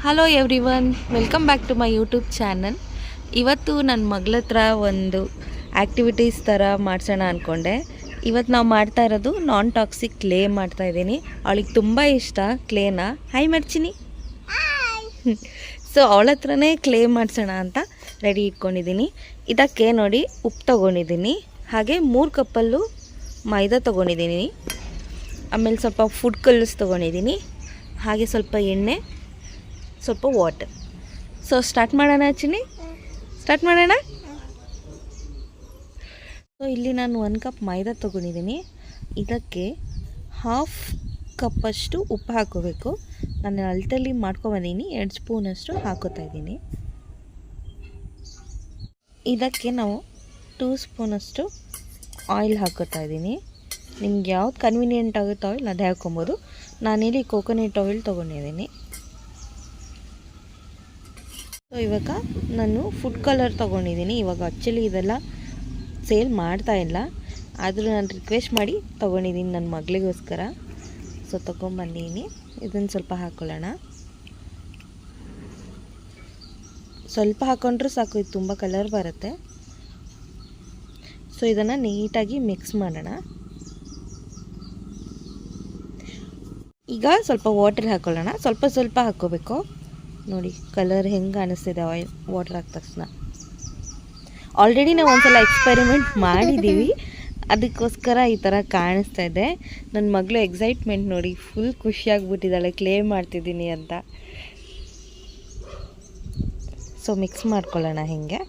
Hello everyone, welcome back to my YouTube channel. ಇವತ್ತು ನನ್ನ ಮಗಳ ಹತ್ರ ಒಂದು ಆ್ಯಕ್ಟಿವಿಟೀಸ್ ಥರ ಮಾಡಿಸೋಣ ಅಂದ್ಕೊಂಡೆ. ಇವತ್ತು ನಾವು ಮಾಡ್ತಾ ಇರೋದು ನಾನ್ ಟಾಕ್ಸಿಕ್ ಕ್ಲೇ ಮಾಡ್ತಾಯಿದ್ದೀನಿ. ಅವಳಿಗೆ ತುಂಬ ಇಷ್ಟ ಕ್ಲೇನ. ಹಾಯ್ ಮರ್ಚಿನಿ. ಸೊ ಅವಳ ಹತ್ರನೇ ಕ್ಲೇ ಮಾಡಿಸೋಣ ಅಂತ ರೆಡಿ ಇಟ್ಕೊಂಡಿದ್ದೀನಿ. ಇದಕ್ಕೆ ನೋಡಿ ಉಪ್ಪು ತೊಗೊಂಡಿದ್ದೀನಿ, ಹಾಗೆ 3 ಕಪ್ಪಲ್ಲೂ ಮೈದಾ ತೊಗೊಂಡಿದ್ದೀನಿ, ಆಮೇಲೆ ಸ್ವಲ್ಪ ಫುಡ್ ಕಲರ್ಸ್ ತೊಗೊಂಡಿದ್ದೀನಿ, ಹಾಗೆ ಸ್ವಲ್ಪ ಎಣ್ಣೆ, ಸ್ವಲ್ಪ ವಾಟರ್. ಸೊ ಸ್ಟಾರ್ಟ್ ಮಾಡೋಣ ಚಿನ್ನಿ, ಸ್ಟಾರ್ಟ್ ಮಾಡೋಣ. ಸೊ ಇಲ್ಲಿ ನಾನು 1 ಕಪ್ ಮೈದಾ ತೊಗೊಂಡಿದ್ದೀನಿ. ಇದಕ್ಕೆ 1/2 ಕಪ್ಪಷ್ಟು ಉಪ್ಪು ಹಾಕೋಬೇಕು. ನಾನು ಅಳತೆಯಲ್ಲಿ ಮಾಡ್ಕೊಬಂದೀನಿ, 2 ಸ್ಪೂನಷ್ಟು ಹಾಕೋತಾ ಇದ್ದೀನಿ. ಇದಕ್ಕೆ ನಾವು 2 ಸ್ಪೂನಷ್ಟು ಆಯಿಲ್ ಹಾಕೋತಾ ಇದ್ದೀನಿ. ನಿಮ್ಗೆ ಯಾವ್ದು ಕನ್ವೀನಿಯೆಂಟ್ ಆಗುತ್ತೆ ಆಯಿಲ್ ಅದೇ ಹಾಕೊಬೋದು. ನಾನಿಲ್ಲಿ ಕೋಕೋನಟ್ ಆಯಿಲ್ ತೊಗೊಂಡಿದ್ದೀನಿ. ಸೊ ಇವಾಗ ನಾನು ಫುಡ್ ಕಲರ್ ತೊಗೊಂಡಿದ್ದೀನಿ. ಇವಾಗ ಆ್ಯಕ್ಚುಲಿ ಇದೆಲ್ಲ ಸೇಲ್ ಮಾಡ್ತಾ ಇಲ್ಲ, ಆದರೂ ನಾನು ರಿಕ್ವೆಸ್ಟ್ ಮಾಡಿ ತೊಗೊಂಡಿದ್ದೀನಿ ನನ್ನ ಮಗಳಿಗೋಸ್ಕರ. ಸೊ ತೊಗೊಂಬಂದಿದ್ದೀನಿ. ಇದನ್ನು ಸ್ವಲ್ಪ ಹಾಕ್ಕೊಳ್ಳೋಣ. ಸ್ವಲ್ಪ ಹಾಕ್ಕೊಂಡ್ರೂ ಸಾಕು, ಇದು ತುಂಬ ಕಲರ್ ಬರುತ್ತೆ. ಸೊ ಇದನ್ನು ನೀಟಾಗಿ ಮಿಕ್ಸ್ ಮಾಡೋಣ. ಈಗ ಸ್ವಲ್ಪ ವಾಟರ್ ಹಾಕ್ಕೊಳ್ಳೋಣ. ಸ್ವಲ್ಪ ಸ್ವಲ್ಪ ಹಾಕ್ಕೋಬೇಕು. ನೋಡಿ ಕಲರ್ ಹೆಂಗೆ ಅನಿಸ್ತಿದೆ ಆಯಿಲ್ ವಾಟರ್ ಹಾಕಿದ ತಕ್ಷಣ. ಆಲ್ರೆಡಿ ನಾವು ಒಂದ್ಸಲ ಎಕ್ಸ್ಪೆರಿಮೆಂಟ್ ಮಾಡಿದ್ದೀವಿ, ಅದಕ್ಕೋಸ್ಕರ ಈ ಥರ ಕಾಣಿಸ್ತಾ ಇದೆ. ನನ್ನ ಮಗಳು ಎಕ್ಸೈಟ್ಮೆಂಟ್ ನೋಡಿ, ಫುಲ್ ಖುಷಿಯಾಗ್ಬಿಟ್ಟಿದ್ದಾಳೆ ಕ್ಲೇ ಮಾಡ್ತಿದ್ದೀನಿ ಅಂತ. ಸೊ ಮಿಕ್ಸ್ ಮಾಡ್ಕೊಳ್ಳೋಣ ಹಿಂಗೆ.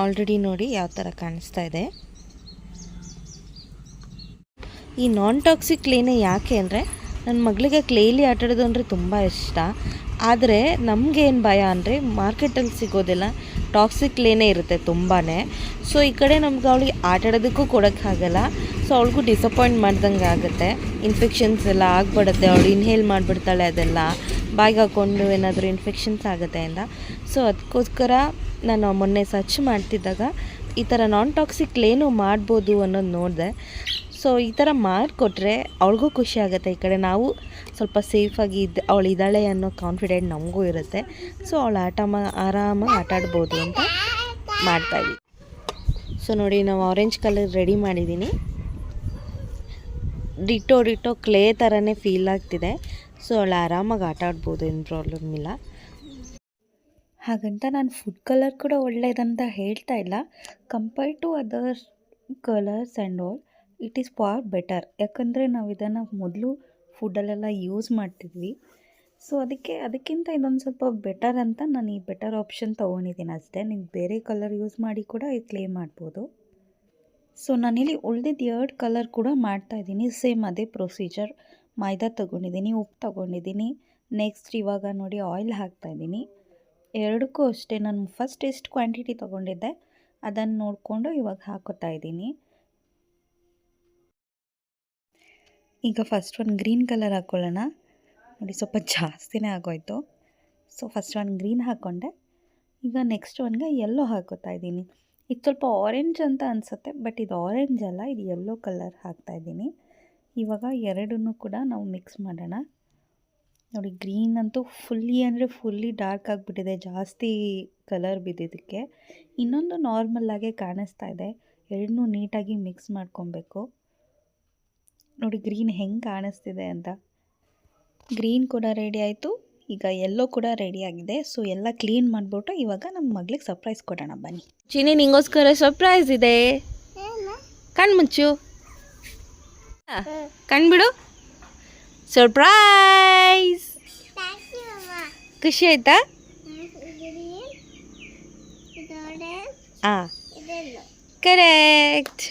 ಆಲ್ರೆಡಿ ನೋಡಿ ಯಾವ ಥರ ಕಾಣಿಸ್ತಾ ಇದೆ. ಈ ನಾನ್ ಟಾಕ್ಸಿಕ್ ಕ್ಲೇನೇ ಯಾಕೆ ಅಂದರೆ, ನನ್ನ ಮಗಳಿಗೆ ಕ್ಲೇಲಿ ಆಟಾಡೋದು ಅಂದರೆ ತುಂಬ ಇಷ್ಟ. ಆದರೆ ನಮಗೇನು ಭಯ ಅಂದರೆ, ಮಾರ್ಕೆಟಲ್ಲಿ ಸಿಗೋದೆಲ್ಲ ಟಾಕ್ಸಿಕ್ ಕ್ಲೇನೇ ಇರುತ್ತೆ ತುಂಬಾ. ಸೊ ಈ ಕಡೆ ನಮ್ಗೆ ಅವಳಿಗೆ ಆಟಾಡೋದಕ್ಕೂ ಕೊಡೋಕ್ಕಾಗಲ್ಲ. ಸೊ ಅವಳಿಗೂ ಡಿಸಪಾಯಿಂಟ್ ಮಾಡ್ದಂಗೆ ಆಗುತ್ತೆ. ಇನ್ಫೆಕ್ಷನ್ಸ್ ಎಲ್ಲ ಆಗಿಬಿಡುತ್ತೆ, ಅವಳು ಇನ್ಹೇಲ್ ಮಾಡಿಬಿಡ್ತಾಳೆ, ಅದೆಲ್ಲ ಬಾಯಿಗೆ ಹಾಕ್ಕೊಂಡು ಏನಾದರೂ ಇನ್ಫೆಕ್ಷನ್ಸ್ ಆಗುತ್ತೆ ಅಂತ. ಸೊ ಅದಕ್ಕೋಸ್ಕರ ನಾನು ಮೊನ್ನೆ ಸರ್ಚ್ ಮಾಡ್ತಿದ್ದಾಗ ಈ ಥರ ನಾನ್ ಟಾಕ್ಸಿಕ್ ಕ್ಲೇನೂ ಮಾಡ್ಬೋದು ಅನ್ನೋದು ನೋಡಿದೆ. ಸೊ ಈ ಥರ ಮಾಡಿಕೊಟ್ರೆ ಅವಳಿಗೂ ಖುಷಿ ಆಗುತ್ತೆ. ಈ ಕಡೆ ನಾವು ಸ್ವಲ್ಪ ಸೇಫಾಗಿ ಅವಳು ಇದ್ದಾಳೆ ಅನ್ನೋ ಕಾನ್ಫಿಡೆಂಟ್ ನಮಗೂ ಇರುತ್ತೆ. ಸೊ ಅವಳು ಆರಾಮಾಗಿ ಆಟಾಡ್ಬೋದು ಅಂತ ಮಾಡ್ತಾಯಿದ್ವಿ. ಸೊ ನೋಡಿ, ನಾವು ಆರೆಂಜ್ ಕಲರ್ ರೆಡಿ ಮಾಡಿದ್ದೀನಿ. ಡಿಟೋ ಕ್ಲೇ ಥರನೇ ಫೀಲ್ ಆಗ್ತಿದೆ. ಸೊ ಅವಳು ಆರಾಮಾಗಿ ಆಟಾಡ್ಬೋದು, ಏನು ಪ್ರಾಬ್ಲಮ್ ಇಲ್ಲ. ಹಾಗಂತ ನಾನು ಫುಡ್ ಕಲರ್ ಕೂಡ ಒಳ್ಳೆಯದಂತ ಹೇಳ್ತಾ ಇಲ್ಲ. Compare to other colours and all, it is far better. ಯಾಕಂದರೆ ನಾವು ಇದನ್ನು ಮೊದಲು ಫುಡ್ಡಲ್ಲೆಲ್ಲ ಯೂಸ್ ಮಾಡ್ತಿದ್ವಿ. ಸೊ ಅದಕ್ಕಿಂತ ಇದೊಂದು ಸ್ವಲ್ಪ ಬೆಟರ್ ಅಂತ ನಾನು ಈ ಬೆಟರ್ ಆಪ್ಷನ್ ತೊಗೊಂಡಿದ್ದೀನಿ ಅಷ್ಟೇ. ನೀವು ಬೇರೆ ಕಲರ್ ಯೂಸ್ ಮಾಡಿ ಕೂಡ ಇದು ಕ್ಲೇ ಮಾಡ್ಬೋದು. ಸೊ ನಾನಿಲ್ಲಿ ಉಳಿದಿದ್ದು 2 ಕಲರ್ ಕೂಡ ಮಾಡ್ತಾಯಿದ್ದೀನಿ. ಸೇಮ್ ಅದೇ ಪ್ರೊಸೀಜರ್. ಮೈದಾ ತೊಗೊಂಡಿದ್ದೀನಿ, ಉಪ್ಪು ತೊಗೊಂಡಿದ್ದೀನಿ. ನೆಕ್ಸ್ಟ್ ಇವಾಗ ನೋಡಿ ಆಯಿಲ್ ಹಾಕ್ತಾಯಿದ್ದೀನಿ. ಎರಡಕ್ಕೂ ಅಷ್ಟೇ ನಾನು ಫಸ್ಟ್ ಎಷ್ಟು ಕ್ವಾಂಟಿಟಿ ತೊಗೊಂಡಿದ್ದೆ ಅದನ್ನು ನೋಡಿಕೊಂಡು ಇವಾಗ ಹಾಕೋತಾ ಇದ್ದೀನಿ. ಈಗ ಫಸ್ಟ್ ಒಂದು ಗ್ರೀನ್ ಕಲರ್ ಹಾಕ್ಕೊಳ್ಳೋಣ. ನೋಡಿ ಸ್ವಲ್ಪ ಜಾಸ್ತಿನೇ ಆಗೋಯ್ತು. ಸೊ ಫಸ್ಟ್ ಒಂದು ಗ್ರೀನ್ ಹಾಕ್ಕೊಂಡೆ. ಈಗ ನೆಕ್ಸ್ಟ್ ಒನ್ಗೆ ಯೆಲ್ಲೋ ಹಾಕೋತಾ ಇದ್ದೀನಿ. ಇದು ಸ್ವಲ್ಪ ಆರೆಂಜ್ ಅಂತ ಅನಿಸುತ್ತೆ, ಬಟ್ ಇದು ಆರೆಂಜ್ ಅಲ್ಲ, ಇದು ಯೆಲ್ಲೋ ಕಲರ್ ಹಾಕ್ತಾಯಿದ್ದೀನಿ. ಇವಾಗ ಎರಡನ್ನೂ ಕೂಡ ನಾವು ಮಿಕ್ಸ್ ಮಾಡೋಣ. ನೋಡಿ ಗ್ರೀನ್ ಅಂತೂ ಫುಲ್ಲಿ ಡಾರ್ಕ್ ಆಗಿಬಿಟ್ಟಿದೆ, ಜಾಸ್ತಿ ಕಲರ್ ಬಿದ್ದಿದ್ದಕ್ಕೆ. ಇನ್ನೊಂದು ನಾರ್ಮಲ್ಲಾಗೆ ಕಾಣಿಸ್ತಾ ಇದೆ. ಎರಡನ್ನೂ ನೀಟಾಗಿ ಮಿಕ್ಸ್ ಮಾಡ್ಕೊಬೇಕು. ನೋಡಿ ಗ್ರೀನ್ ಹೆಂಗೆ ಕಾಣಿಸ್ತಿದೆ ಅಂತ. ಗ್ರೀನ್ ಕೂಡ ರೆಡಿ ಆಯಿತು. ಈಗ ಯೆಲ್ಲೋ ಕೂಡ ರೆಡಿಯಾಗಿದೆ. ಸೊ ಎಲ್ಲ ಕ್ಲೀನ್ ಮಾಡಿಬಿಟ್ಟು ಇವಾಗ ನಮ್ಮ ಮಗಳಿಗೆ ಸರ್ಪ್ರೈಸ್ ಕೊಡೋಣ ಬನ್ನಿ. ಚಿನ್ನಿ, ನಿಂಗೋಸ್ಕರ ಸರ್ಪ್ರೈಸ್ ಇದೆ. ಕಣ್ಮುಚ್ಚು, ಕಣ್ಬಿಡು. ಸರ್ಪ್ರೈಸ್. ಖುಷಿ ಆಯ್ತಾ? ಹಾಂ, ಕರೆಕ್ಟ್.